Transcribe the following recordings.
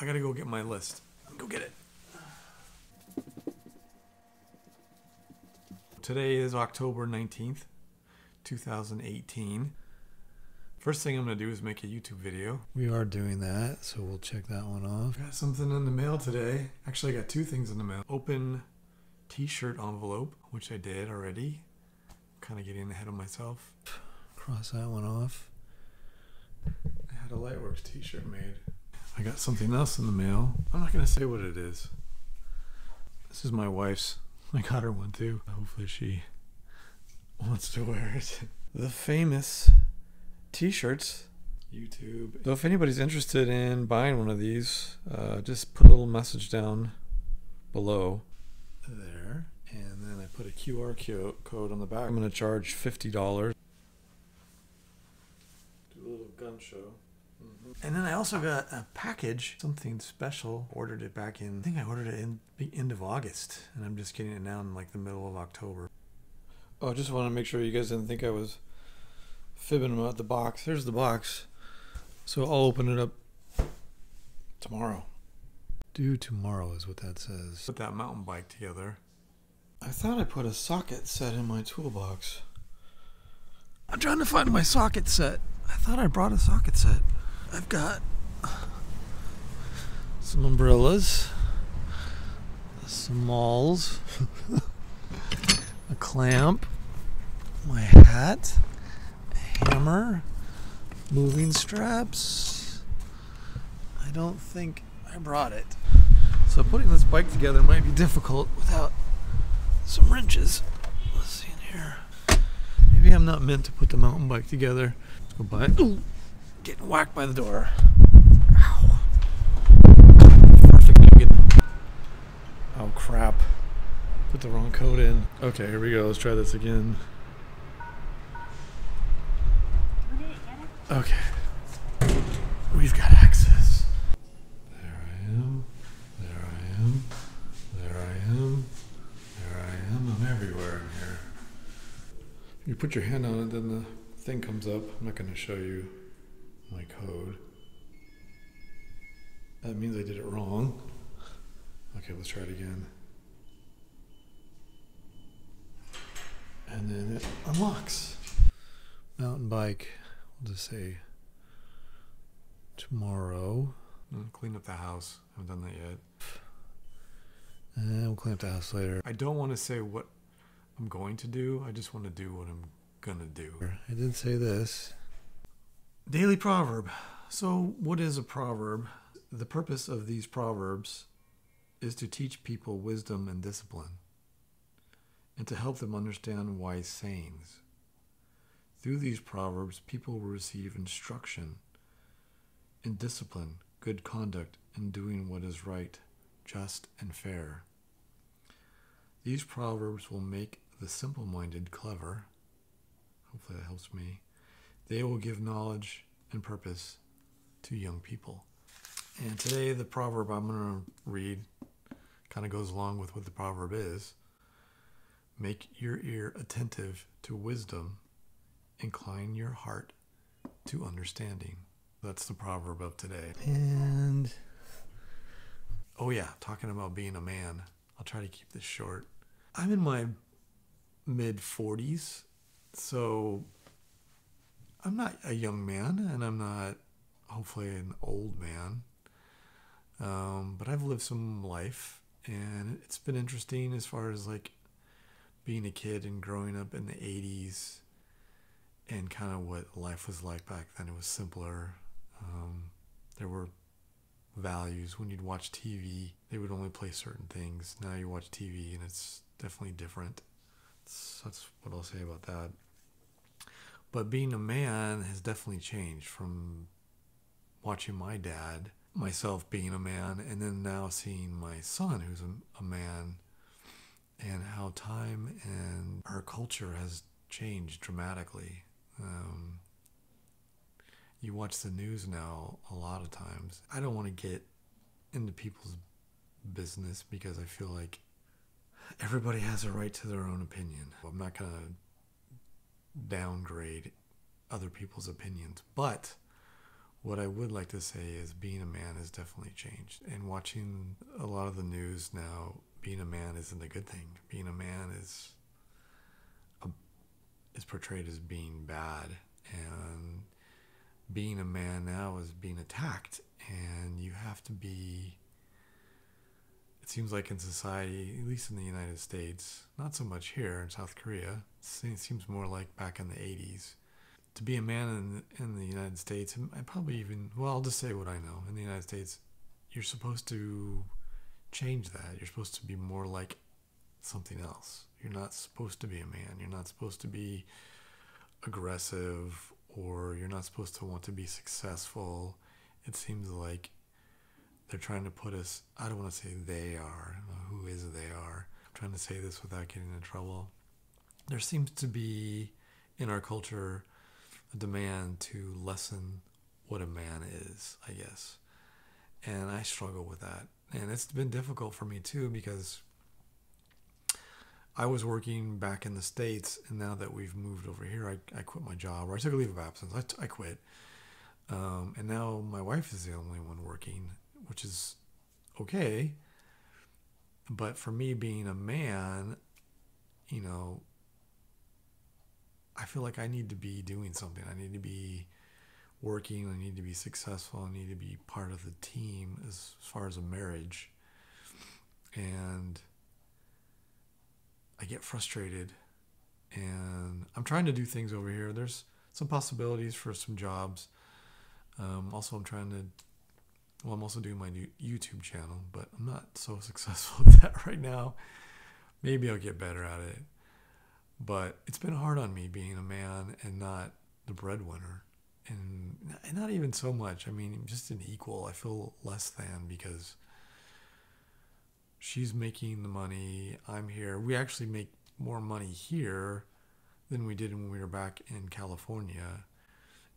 gotta go get my list. Go get it. Today is October 19th, 2018. First thing I'm going to do is make a YouTube video. We are doing that, so we'll check that one off. Got something in the mail today. Actually, I got two things in the mail. Open t-shirt envelope, which I did already. Kind of getting ahead of myself. Cross that one off. I had a LightWorks t-shirt made. I got something else in the mail. I'm not going to say what it is. This is my wife's. I got her one too. Hopefully she wants to wear it. The famous t-shirts. YouTube. So if anybody's interested in buying one of these, just put a little message down below there. And then I put a QR code on the back. I'm going to charge $50. Do a little gun show. And then I also got a package, something special. Ordered it back in, I think I ordered it in the end of August. And I'm just getting it now in like the middle of October. Oh, I just want to make sure you guys didn't think I was fibbing about the box. There's the box. So I'll open it up tomorrow. Due tomorrow is what that says. Put that mountain bike together. I thought I put a socket set in my toolbox. I'm trying to find my socket set. I thought I brought a socket set. I've got some umbrellas, some mauls, a clamp, my hat, a hammer, moving straps. I don't think I brought it. So putting this bike together might be difficult without some wrenches. Let's see in here. Maybe I'm not meant to put the mountain bike together. Let's go buy it. Ooh. Getting whacked by the door. Ow. Perfect. Oh crap. Put the wrong code in. Okay, here we go. Let's try this again. Okay. We've got access. There I am. There I am. There I am. There I am. I'm everywhere in here. If you put your hand on it, then the thing comes up. I'm not going to show you my code. That means I did it wrong. Okay, let's try it again. And then it unlocks. Mountain bike, we'll just say tomorrow. Clean up the house. I haven't done that yet. And we'll clean up the house later. I don't want to say what I'm going to do. I just want to do what I'm gonna do. I did say this. Daily proverb. So what is a proverb? The purpose of these proverbs is to teach people wisdom and discipline, and to help them understand wise sayings. Through these proverbs, people will receive instruction in discipline, good conduct, and doing what is right, just, and fair. These proverbs will make the simple-minded clever. Hopefully that helps me. They will give knowledge and purpose to young people. And today the proverb I'm going to read kind of goes along with what the proverb is. Make your ear attentive to wisdom. Incline your heart to understanding. That's the proverb of today. And, oh yeah, talking about being a man. I'll try to keep this short. I'm in my mid-40s, so I'm not a young man, and I'm not, hopefully, an old man. But I've lived some life, and it's been interesting as far as like being a kid and growing up in the 80s and kind of what life was like back then. It was simpler. There were values. When you'd watch TV, they would only play certain things. Now you watch TV, and it's definitely different. That's what I'll say about that. But being a man has definitely changed from watching my dad, myself being a man, and then now seeing my son who's a man, and how time and our culture has changed dramatically. You watch the news now a lot of times. I don't want to get into people's business because I feel like everybody has a right to their own opinion. I'm not going to downgrade other people's opinions, but What I would like to say is being a man has definitely changed. And watching a lot of the news now, being a man isn't a good thing. Being a man is portrayed as being bad. And being a man now is being attacked. And you have to be... It seems like in society, at least in the United States, not so much here in South Korea, it seems more like back in the 80s. To be a man in the United States, and probably even, well, I'll just say what I know. In the United States, you're supposed to change that. You're supposed to be more like something else. You're not supposed to be a man. You're not supposed to be aggressive, or you're not supposed to want to be successful. It seems like they're trying to put us, I don't want to say they are, I don't know who is they are. I'm trying to say this without getting in trouble. There seems to be, in our culture, a demand to lessen what a man is, I guess. And I struggle with that. And it's been difficult for me too, because I was working back in the States, and now that we've moved over here, I quit my job, or I took a leave of absence. I quit. And now my wife is the only one working, which is okay. But for me being a man, you know, I feel like I need to be doing something. I need to be working. I need to be successful. I need to be part of the team as far as a marriage. And I get frustrated. And I'm trying to do things over here. There's some possibilities for some jobs. Also, I'm also doing my new YouTube channel, but I'm not so successful at that right now. Maybe I'll get better at it. But it's been hard on me being a man and not the breadwinner. And not even so much. I mean, just an equal. I feel less than because she's making the money. I'm here. We actually make more money here than we did when we were back in California.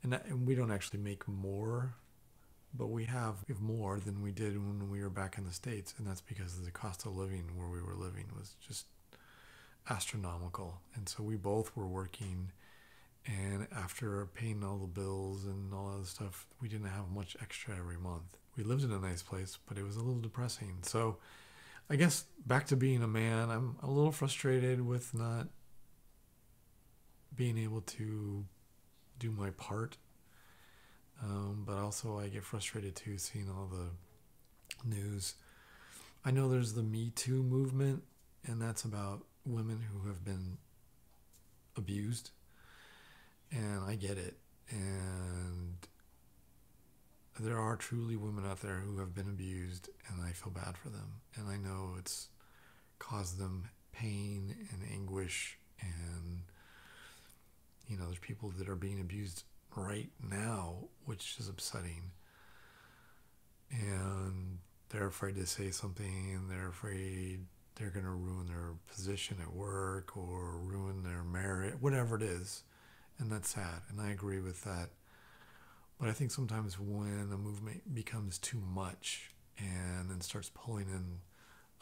And we don't actually make more, but we have more than we did when we were back in the States. And that's because the cost of living where we were living was just astronomical. And so we both were working, and after paying all the bills and all that stuff, we didn't have much extra every month. We lived in a nice place, but it was a little depressing. So I guess back to being a man, I'm a little frustrated with not being able to do my part. But also I get frustrated too seeing all the news. I know there's the Me Too movement, and that's about women who have been abused, and I get it. And there are truly women out there who have been abused, and I feel bad for them. And I know it's caused them pain and anguish, and you know, there's people that are being abused right now, which is upsetting. And they're afraid to say something, and they're afraid they're going to ruin their position at work or ruin their marriage, whatever it is. And that's sad. And I agree with that. But I think sometimes when a movement becomes too much and then starts pulling in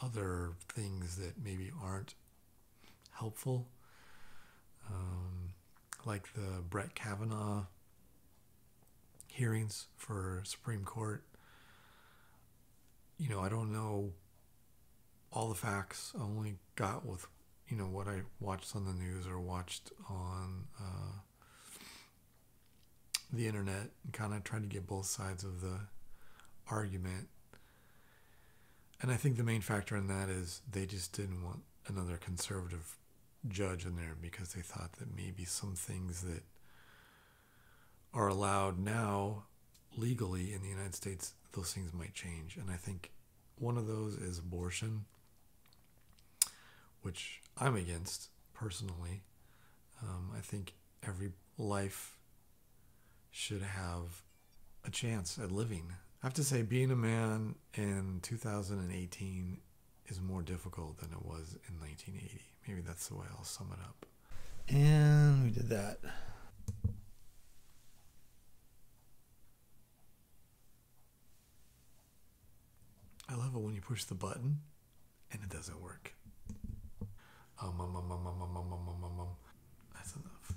other things that maybe aren't helpful, like the Brett Kavanaugh hearings for Supreme Court, you know, I don't know all the facts. I only got with, you know, what I watched on the news or watched on the internet, and kind of tried to get both sides of the argument. And I think the main factor in that is they just didn't want another conservative judge in there, because they thought that maybe some things that are allowed now legally in the United States, those things might change. And I think one of those is abortion, which I'm against personally. I think every life should have a chance at living. I have to say, being a man in 2018 is more difficult than it was in 1980. Maybe that's the way I'll sum it up. And we did that. I love it when you push the button and it doesn't work. That's enough.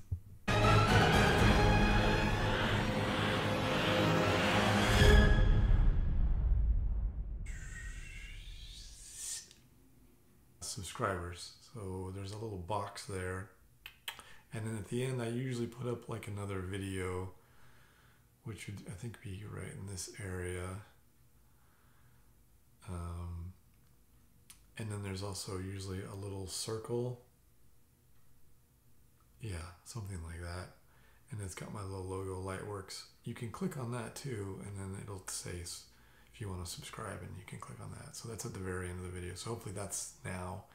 subscribers. So there's a little box there. And then at the end, I usually put up like another video, which would, I think, be right in this area. And then there's also usually a little circle. Yeah, something like that. And it's got my little logo, LightWorks. You can click on that too, and then it'll say if you want to subscribe, and you can click on that. So that's at the very end of the video. So hopefully that's now.